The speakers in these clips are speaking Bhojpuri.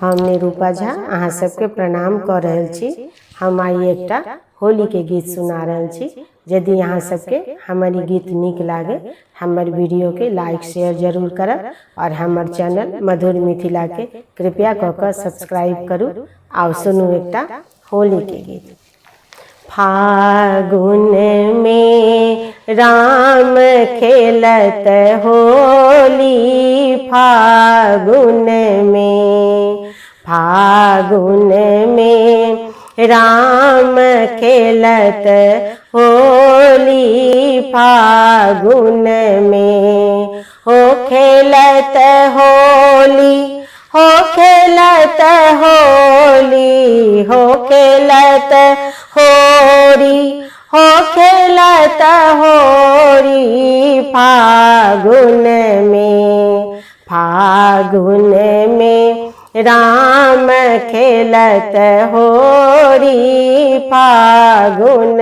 हम निरूपा झा अहाँ सबके प्रणाम कर रहल छी। हम आई एकटा होली के गीत सुना रहल छी। यदि अहाँ सबके हमर ई गीत नीक लागे हमर वीडियो के लाइक शेयर जरूर करब और हमर चैनल मधुर मिथिला के कृपया कऽ सब्सक्राइब करू। आओ सुनू एकटा होली के गीत। फागुन में राम खेलत होली, फागुन में राम खेलत होली, फागुन में हो खेलत होली, हो खेलत होली, हो खेलत होरी, हो खेलत होरी, फागुन में राम खेलत होरी, फागुन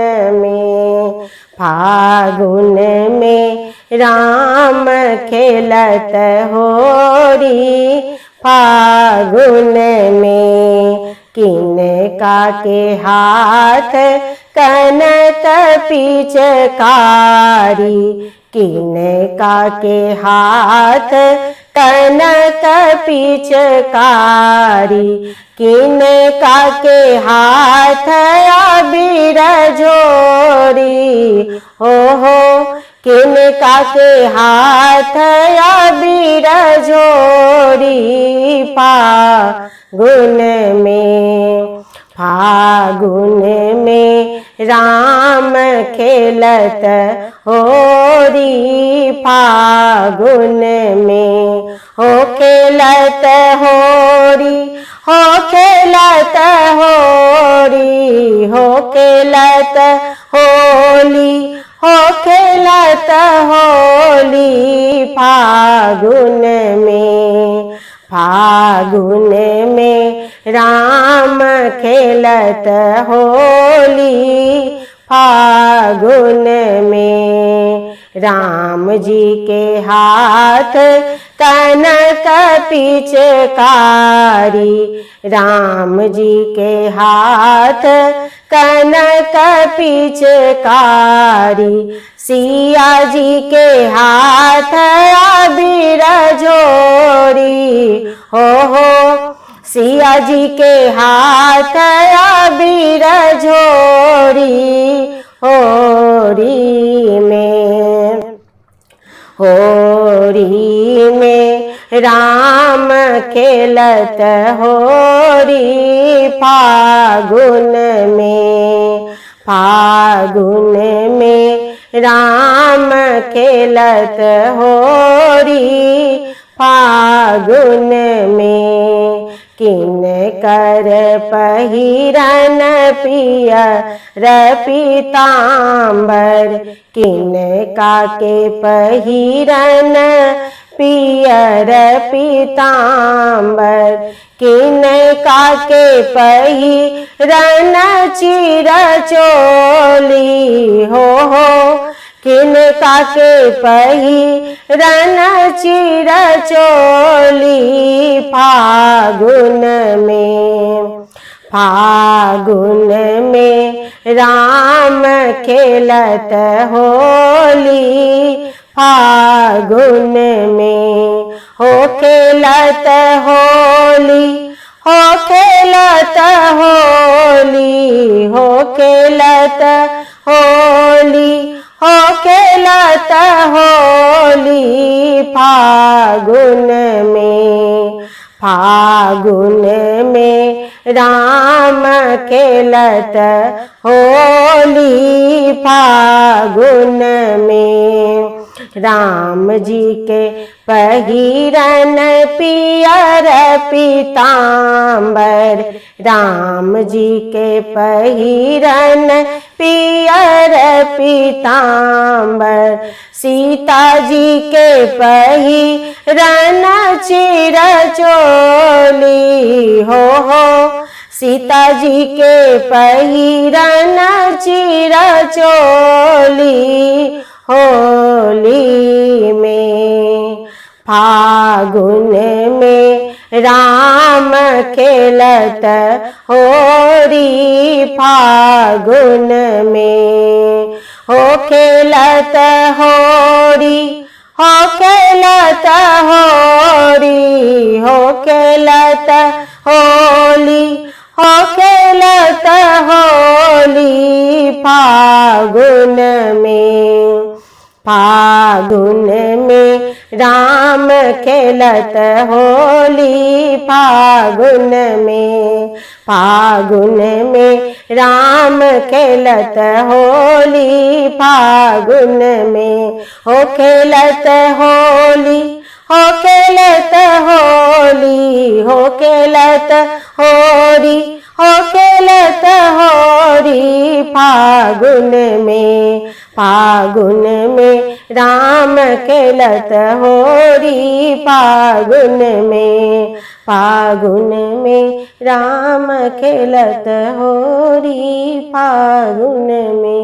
में राम खेलत होरी, फागुन में किनका के हाथ कनक पिचकारी, किनका के हाथ कनक पिचकारी, किनका के हाथ अबीर झोरी, हो किनका के हाथ अबीर झोरी, फागुन में राम खेलत होरी, फागुन में हो खेलत होरी, हो खेलत होरी, हो खेलत होली, हो खेलत होली, फागुन में राम खेलत होली, फागुन में राम जी के हाथ कनक पिचकारी, राम जी के हाथ कनक पिचकारी, सिया जी के हाथ अबीर झोरी, हो सिया जी के हाथ अबीर झोरी, होरी में राम खेलत होरी, फागुन में राम खेलत होरी, फागुन में किनकर पहिरन पियर पीतांबर, किनका के पहिरन पियर पीतांबर, किनका के पहिरन चिर चोली, हो किनका के पहिरन चिर चोली, फागुन में राम खेलत होली, फागुन में हो खेलत होली, हो खेलत होली, हो खेलत होली, हो खेलत होली, फागुन में राम खेलत होली, फागुन में राम जी के पहिरन पियर पीतांबर, राम जी के पहिरन पियर पीतांबर, सीता जी के पहिरन चिर चोली, हो सीता जी के पहिरन चिर चोली, होली में फागुन में राम खेलत होरी फागुन में। हो खेलत होरी, हो खेलत होरी, हो खेलत होली, हो खेलत होली फागुन में। फागुन में राम खेलत होली फागुन में। फागुन में राम खेलत होली फागुन में। हो खेलत होली, हो खेलत होली, हो खेलत होरी, हो खेलत होरी फागुन में। फागुन में राम खेलत होरी फागुन में। फागुन में राम खेलत होरी फागुन में।